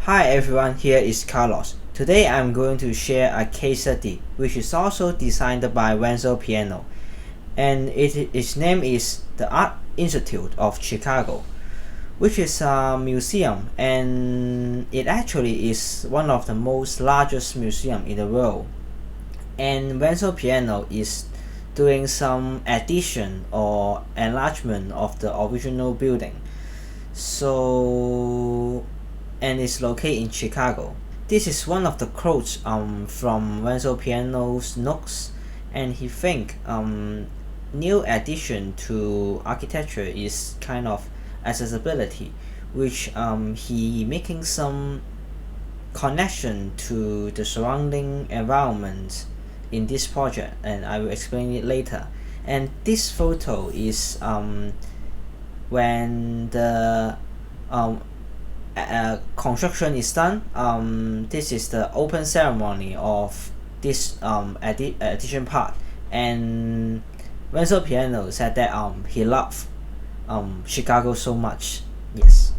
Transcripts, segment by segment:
Hi everyone, here is Carlos. Today I'm going to share a case study which is also designed by Renzo Piano, and its name is the Art Institute of Chicago, which is a museum, and it actually is one of the most largest museum in the world. And Renzo Piano is doing some addition or enlargement of the original building. And it's located in Chicago. This is one of the quotes from Renzo Piano's notes, and he think new addition to architecture is kind of accessibility, which he making some connection to the surrounding environment in this project, and I will explain it later. And this photo is when the construction is done. This is the open ceremony of this addition part, and Renzo Piano said that he loved Chicago so much. Yes.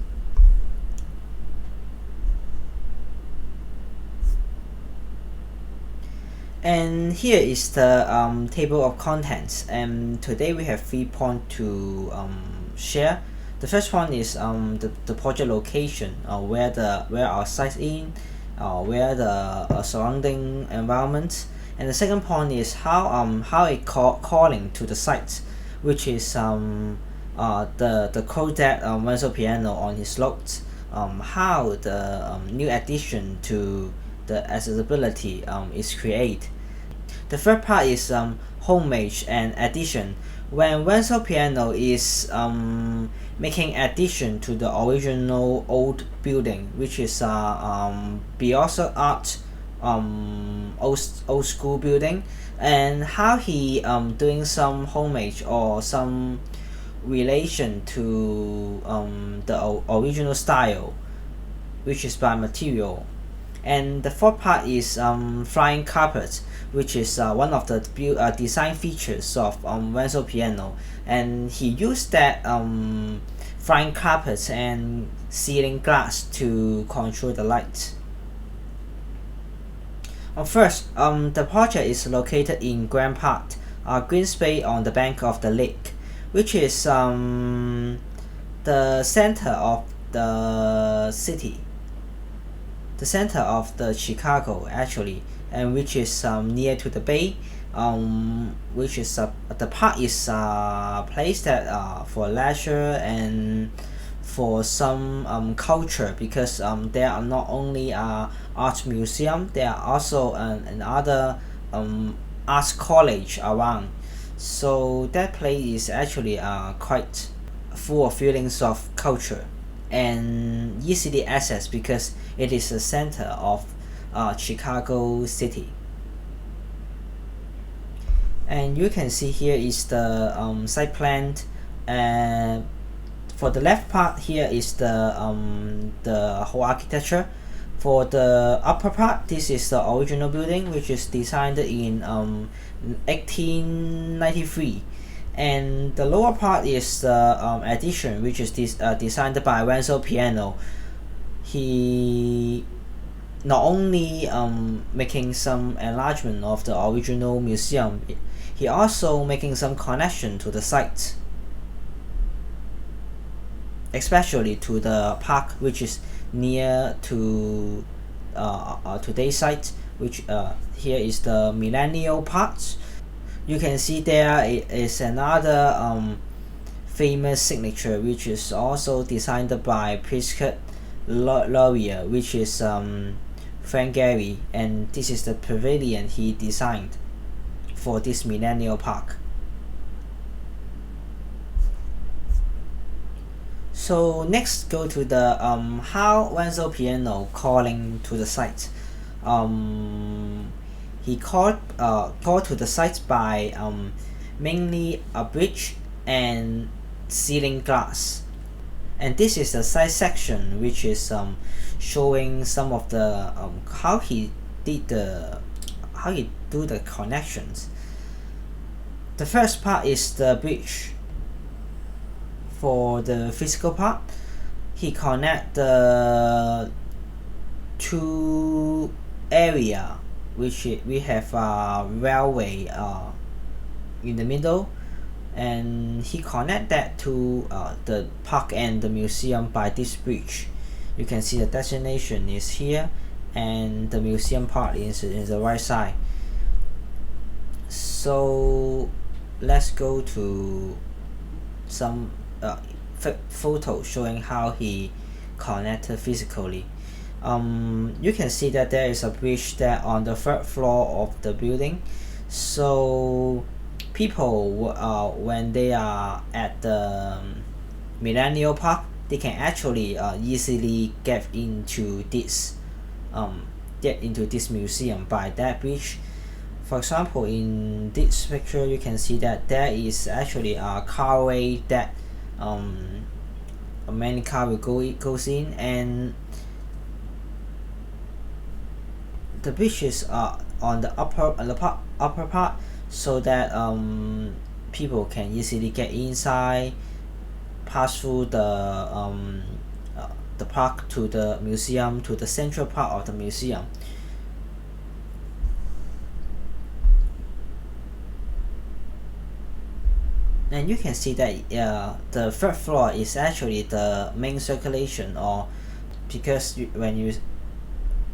And here is the table of contents, and today we have 3 points to share. The first one is the project location, where our site in, where the surrounding environment, and the second point is how it calling to the site, which is the code that Renzo Piano on his notes, how the new addition to the accessibility is created. The third part is homage and addition. When Renzo Piano is making addition to the original old building, which is Biosca Art old school building, and how he doing some homage or some relation to the original style, which is by material. And the fourth part is flying carpet, which is one of the design features of Renzo Piano, and he used that flying carpet and ceiling glass to control the light. First, the project is located in Grand Park, a green space on the bank of the lake, which is the center of the city, the center of the Chicago actually, and which is near to the bay, which is the park is a place that for leisure and for some culture, because there are not only art museum, there are also another arts college around, so that place is actually quite full of feelings of culture and easily access because it is the center of Chicago city. And you can see here is the site plan. For the left part here is the whole architecture. For the upper part, this is the original building, which is designed in 1893. And the lower part is the addition, which is designed by Renzo Piano. He not only making some enlargement of the original museum, he also making some connection to the site, especially to the park, which is near to today's site, which here is the Millennial Park. You can see there is another famous signature, which is also designed by Prescott Laurier, which is Frank Gehry, and this is the pavilion he designed for this Millennial Park. So next, go to the how Renzo Piano calling to the site. He called to the site by mainly a bridge and ceiling glass, and this is the site section, which is showing some of the how he do the connections. The first part is the bridge. For the physical part, he connect the two area which we have a railway in the middle, and he connect that to the park and the museum by this bridge. You can see the destination is here and the museum part is the right side. So let's go to some photo showing how he connected physically. You can see that there is a bridge there on the third floor of the building. So people when they are at the Millennial Park, they can actually easily get into this museum by that bridge. For example, in this picture you can see that there is actually a carway that many car will goes in, and the bridge is on the upper part, so that people can easily get inside, pass through the park to the museum, to the central part of the museum. And you can see that the third floor is actually the main circulation, or because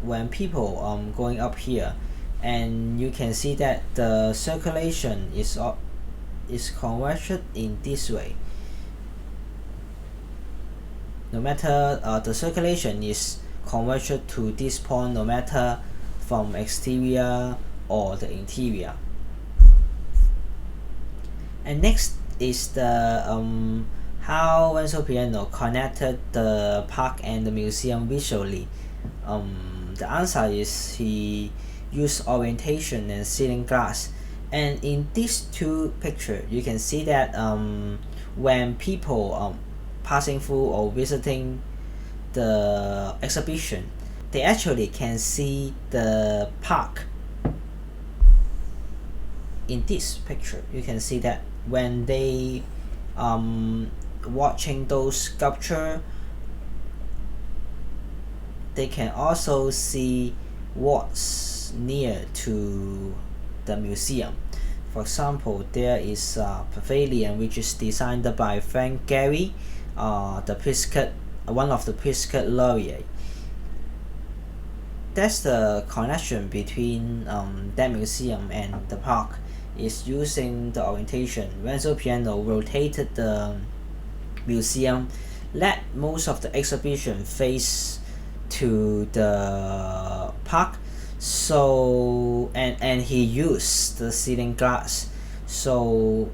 when people going up here, and you can see that the circulation is converted in this way. No matter the circulation is converted to this point, no matter from exterior or the interior. And next is the how Renzo Piano connected the park and the museum visually. The answer is he used orientation and ceiling glass. And in these two pictures, you can see that when people passing through or visiting the exhibition, they actually can see the park. In this picture, you can see that when they watching those sculpture, they can also see what's near to the museum. For example, there is a pavilion which is designed by Frank Gehry, one of the Pritzker laureate. That's the connection between that museum and the park, is using the orientation. Renzo Piano rotated the museum, let most of the exhibition face to the park, so and he used the ceiling glass, so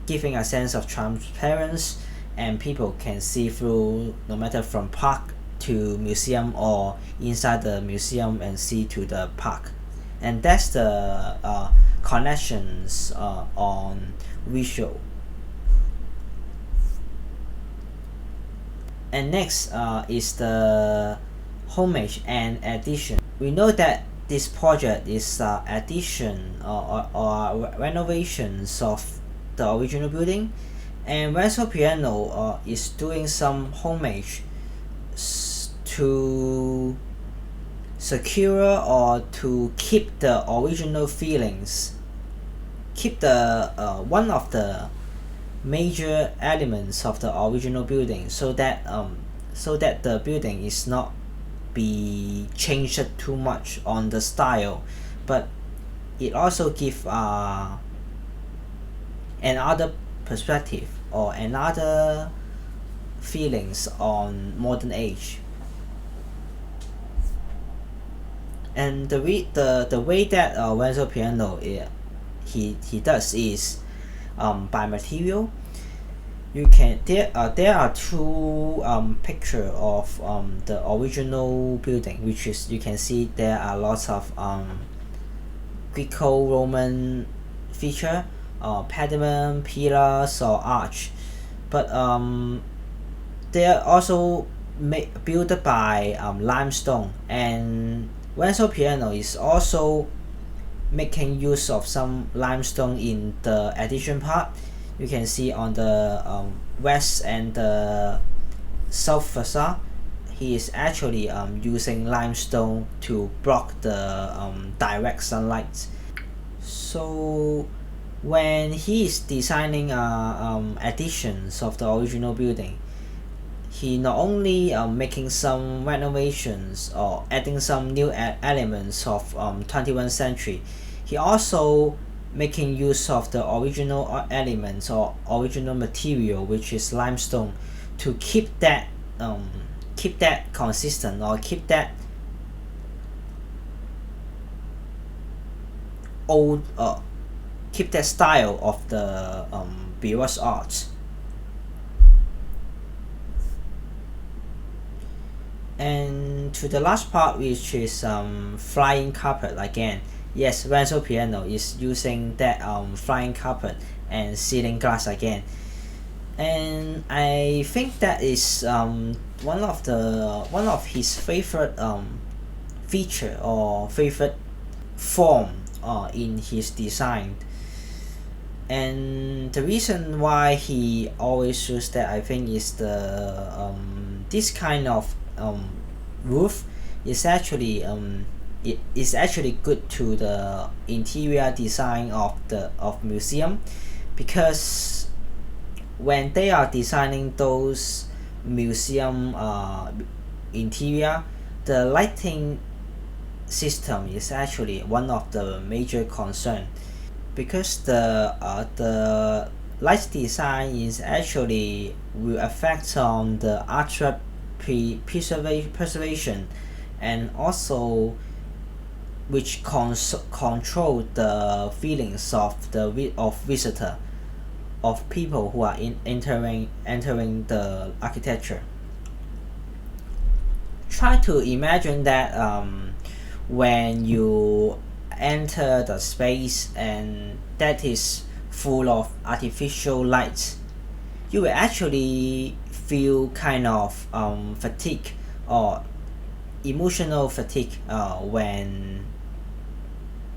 giving a sense of transparency, and people can see through no matter from park to museum or inside the museum and see to the park. And that's the connections on visual. And next is the Homage and Edition. We know that this project is addition or renovations of the original building, and Renzo Piano is doing some homage to secure or to keep the original feelings, keep the one of the major elements of the original building, so that the building is not be changed too much on the style, but it also give another perspective or another feelings on modern age. And the way that Renzo Piano he does is by material. You can there are two picture of the original building, which is you can see there are lots of Greco-Roman feature, pediment, pillars or arch, but they are also built by limestone, and Renzo Piano is also making use of some limestone in the addition part. You can see on the west and the south facade, he is actually using limestone to block the direct sunlight. So when he is designing additions of the original building, he not only making some renovations or adding some new elements of 21st century, he also making use of the original elements or original material, which is limestone, to keep that consistent, or keep that old keep that style of the Baroque art. And to the last part, which is flying carpet again. Yes, Renzo piano is using that flying carpet and ceiling glass again. And I think that is one of his favorite feature or favorite form in his design. And the reason why he always uses that, I think, is the this kind of roof is actually it is actually good to the interior design of museum, because when they are designing those museum interior, the lighting system is actually one of the major concern, because the light design is actually will affect on the artwork preservation, and also which control the feelings of the visitor, of people who are entering the architecture. Try to imagine that when you enter the space and that is full of artificial lights, you will actually feel kind of fatigue or emotional fatigue when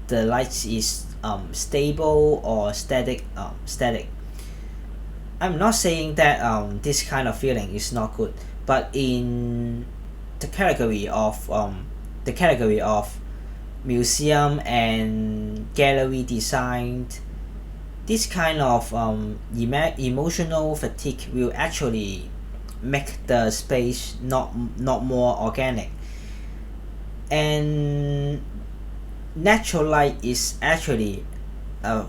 the light is stable or static. I'm not saying that this kind of feeling is not good, but in the category of museum and gallery design, this kind of emotional fatigue will actually make the space not more organic. And natural light is actually a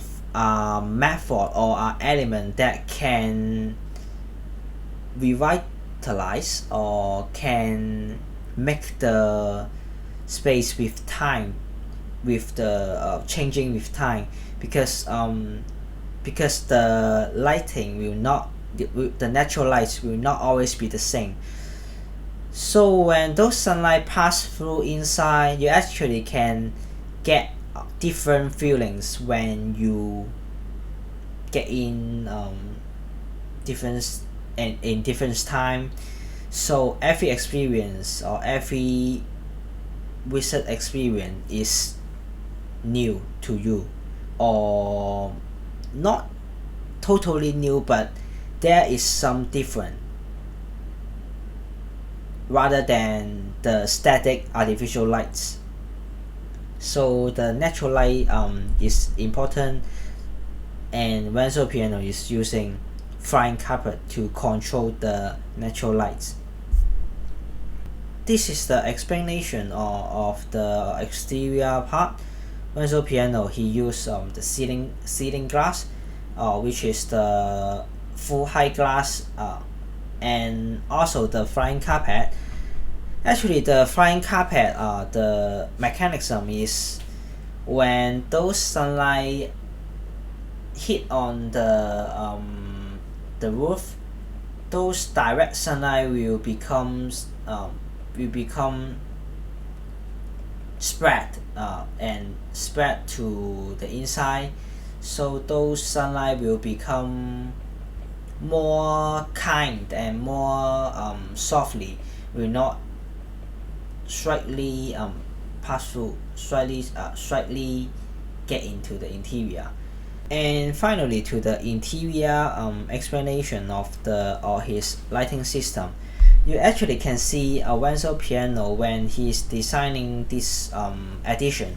method or an element that can revitalize or can make the space with time, with the changing with time, because the lighting will not, the natural lights will not always be the same. So when those sunlight pass through inside, you actually can get different feelings when you get in different and in different time. So every experience or every visit experience is new to you, or not totally new, but there is some different, rather than the static artificial lights. So the natural light is important, and Renzo piano is using flying carpet to control the natural lights. This is the explanation of the exterior part. Renzo piano, he used the ceiling glass, which is the full height glass, and also the flying carpet. Actually, the flying carpet, the mechanism is when those sunlight hit on the roof, those direct sunlight will become spread and spread to the inside. So those sunlight will become more kind and more softly, will not slightly pass through, slightly get into the interior. And finally, to the interior explanation of his lighting system, you actually can see a Renzo piano when he's designing this edition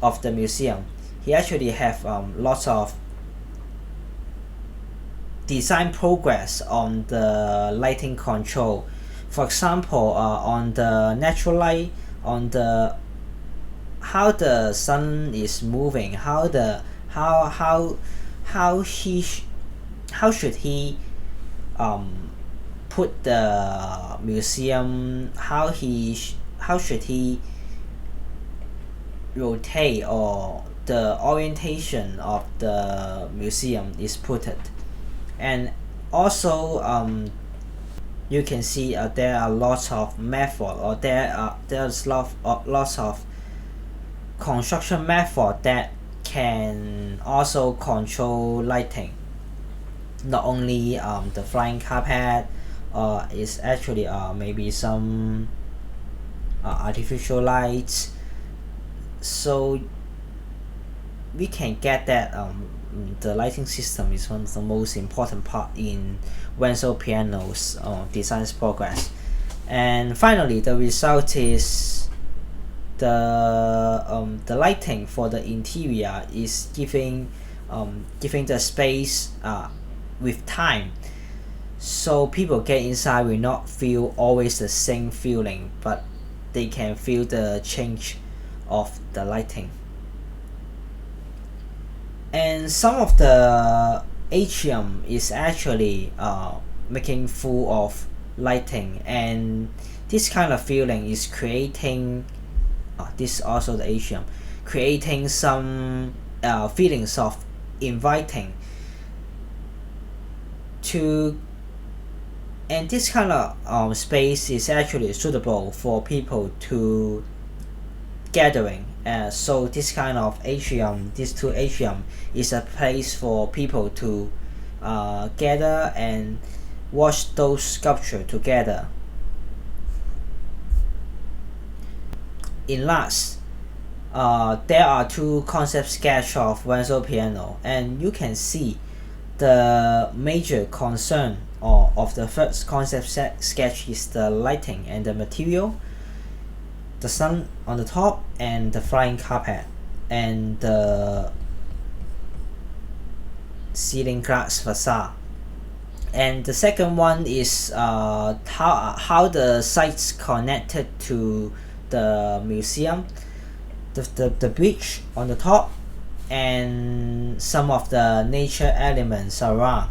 of the museum. He actually have lots of design progress on the lighting control. For example, on the natural light, on the how the sun is moving, how should he put the museum, how should he rotate, or the orientation of the museum is put it. And also you can see there are lots of method, or there's lots of construction method that can also control lighting. Not only the flying carpet, is actually maybe some artificial lights, so we can get that the lighting system is one of the most important part in Renzo piano's design progress. And finally, the result is the lighting for the interior is giving the space with time, so people get inside will not feel always the same feeling, but they can feel the change of the lighting. And some of the atrium is actually making full of lighting, and this kind of feeling is creating this also the atrium, creating some feelings of inviting to, and this kind of space is actually suitable for people to gathering. So this kind of atrium, these two atrium, is a place for people to gather and watch those sculptures together. In last, there are two concept sketch of Renzo piano, and you can see the major concern of the first concept sketch is the lighting and the material, the sun on the top, and the flying carpet, and the ceiling glass facade. And the second one is how the sites connected to the museum, the bridge on the top, and some of the nature elements around,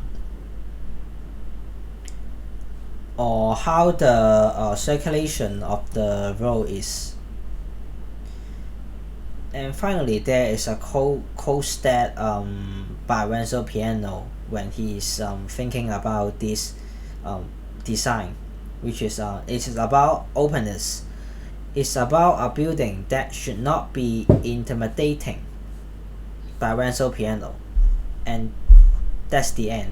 or how the circulation of the road is. And finally, there is a quote that by Renzo piano when he is thinking about this design, which is it is about openness. It's about a building that should not be intimidating, by Renzo piano. And that's the end.